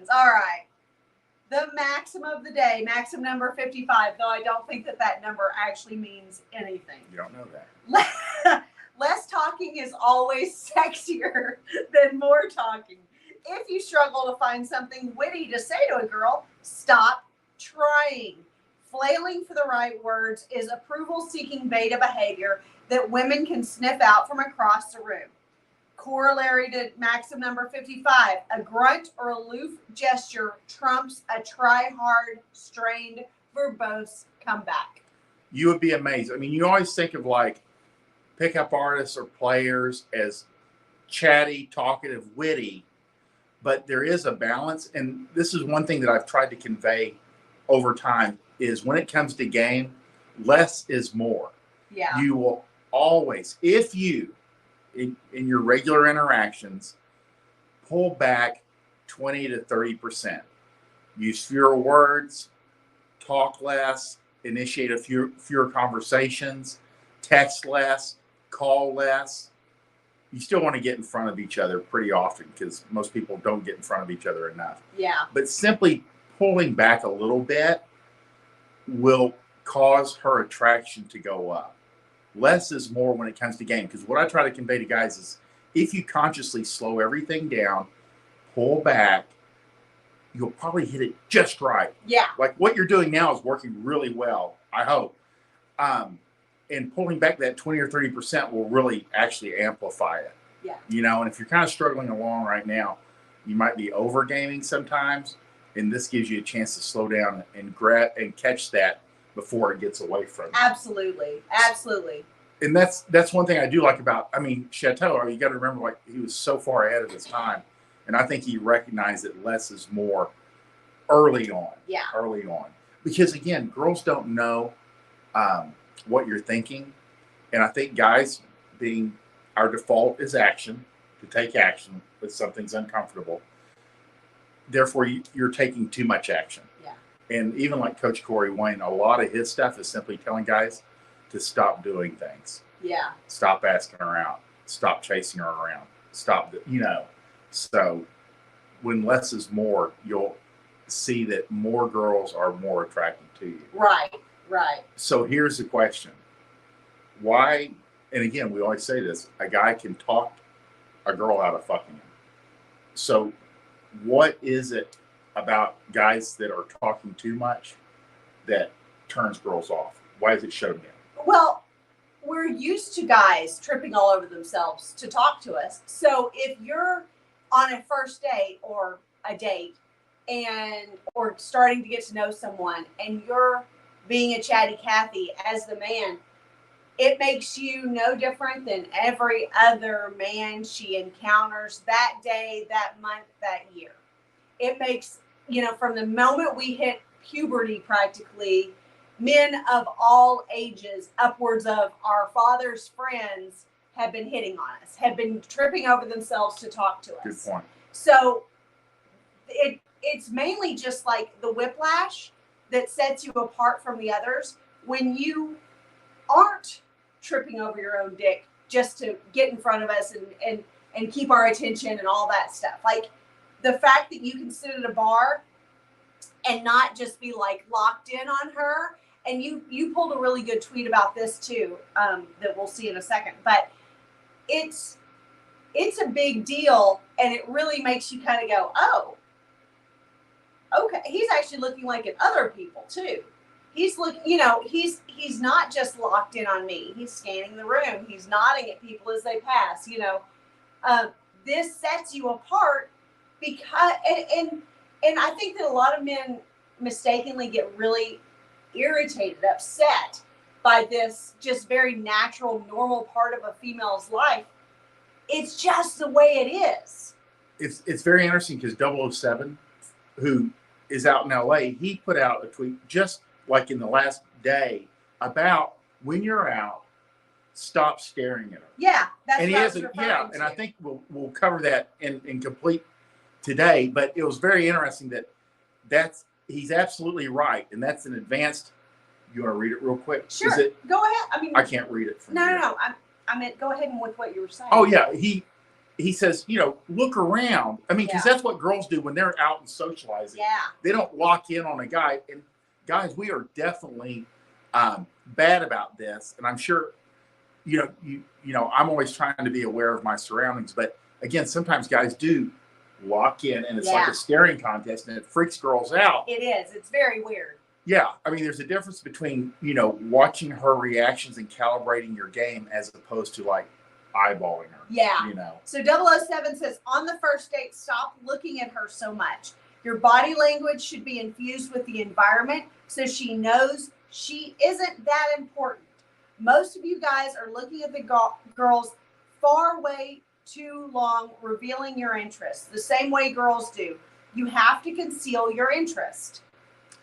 ones. All right. The maxim of the day, maxim number 55, though I don't think that number actually means anything. You don't know that. Less talking is always sexier than more talking. If you struggle to find something witty to say to a girl, stop trying. Flailing for the right words is approval-seeking beta behavior that women can sniff out from across the room. Corollary to maxim number 55, a grunt or aloof gesture trumps a try-hard, strained, verbose comeback. You would be amazed. I mean, you always think of like pickup artists or players as chatty, talkative, witty, but there is a balance. And this is one thing that I've tried to convey over time is when it comes to game, less is more. Yeah. You will always, if you, in your regular interactions, pull back 20 to 30%. Use fewer words, talk less, initiate a fewer conversations, text less, call less. You still want to get in front of each other pretty often because most people don't get in front of each other enough. Yeah. But simply pulling back a little bit will cause her attraction to go up. Less is more when it comes to game. Because what I try to convey to guys is if you consciously slow everything down, pull back, you'll probably hit it just right. Yeah. Like what you're doing now is working really well, I hope. And pulling back that 20 or 30% will really actually amplify it. Yeah. You know, and if you're kind of struggling along right now, you might be over gaming sometimes. And this gives you a chance to slow down and catch that before it gets away from you. Absolutely. Absolutely. And that's one thing I do like about, I mean, Chateau, you got to remember, like, he was so far ahead of his time. And I think he recognized that less is more early on. Yeah. Early on. Because, again, girls don't know what you're thinking. And I think guys, being our default is action, to take action if something's uncomfortable. Therefore, you're taking too much action. Yeah. And even like Coach Corey Wayne, a lot of his stuff is simply telling guys to stop doing things. Yeah. Stop asking her out. Stop chasing her around. Stop, So when less is more, you'll see that more girls are more attracted to you. Right, right. So here's the question. Why, and again, we always say this, a guy can talk a girl out of fucking him. So what is it about guys that are talking too much that turns girls off? Why is it showed down? Well, we're used to guys tripping all over themselves to talk to us. So if you're on a first date or a date or starting to get to know someone and you're being a chatty Cathy as the man, it makes you no different than every other man she encounters that day, that month, that year. It makes, from the moment we hit puberty practically, men of all ages, upwards of our father's friends, have been hitting on us, have been tripping over themselves to talk to us. Good point. So it's mainly just like the whiplash that sets you apart from the others when you aren't tripping over your own dick just to get in front of us and keep our attention and all that stuff. Like the fact that you can sit at a bar and not just be like locked in on her. And you pulled a really good tweet about this too, that we'll see in a second. But it's a big deal, and it really makes you kind of go, oh, okay. He's actually looking like at other people too. He's looking, he's not just locked in on me. He's scanning the room. He's nodding at people as they pass. This sets you apart because, and I think that a lot of men mistakenly get really irritated, upset by this just very natural, normal part of a female's life. It's just the way it is. It's very interesting because 007, who is out in LA, he put out a tweet just like in the last day about when you're out, stop staring at her. Yeah, that's and what he I was has referring to. And I think we'll cover that in complete today. But it was very interesting he's absolutely right, and that's an advanced. You want to read it real quick? Sure. Go ahead. I mean, I can't read it. No. I meant go ahead and with what you were saying. Oh yeah, he he says, look around. I mean, because that's what girls do when they're out and socializing. Yeah. They don't lock in on a guy. And guys, we are definitely bad about this. And I'm sure, I'm always trying to be aware of my surroundings. But again, sometimes guys do lock in, and it's like a staring contest, and it freaks girls out. It is. It's very weird. Yeah. I mean, there's a difference between, watching her reactions and calibrating your game as opposed to like eyeballing her. Yeah. So 007 says, on the first date, stop looking at her so much. Your body language should be infused with the environment so she knows she isn't that important. Most of you guys are looking at the girls far way too long, revealing your interest the same way girls do. You have to conceal your interest.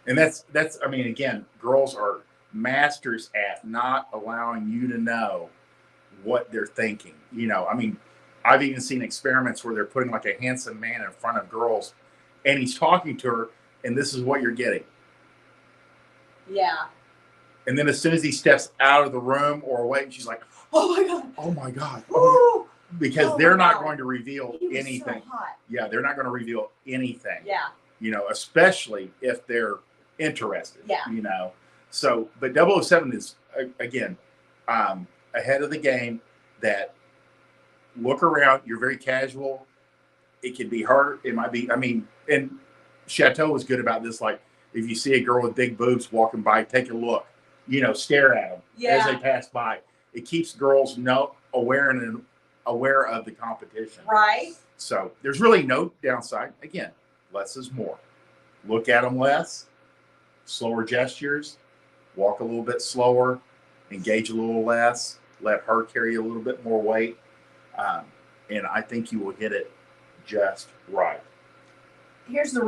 And that's I mean, again, girls are masters at not allowing you to know what they're thinking. I mean, I've even seen experiments where they're putting like a handsome man in front of girls and he's talking to her, and this is what you're getting. Yeah. And then as soon as he steps out of the room or away, she's like, oh my God. Oh my God. Ooh. Because they're not going to reveal anything. So hot. Yeah, they're not going to reveal anything. Yeah. Especially if they're interested. Yeah. So, but 007 is, again, ahead of the game. That look around, you're very casual. It could be her. It might be, and Chateau was good about this. Like, if you see a girl with big boobs walking by, take a look, stare at them as they pass by. It keeps girls aware of the competition. Right. So there's really no downside. Again, less is more. Look at them less, slower gestures, walk a little bit slower, engage a little less, let her carry a little bit more weight. And I think you will hit it just right. Here's the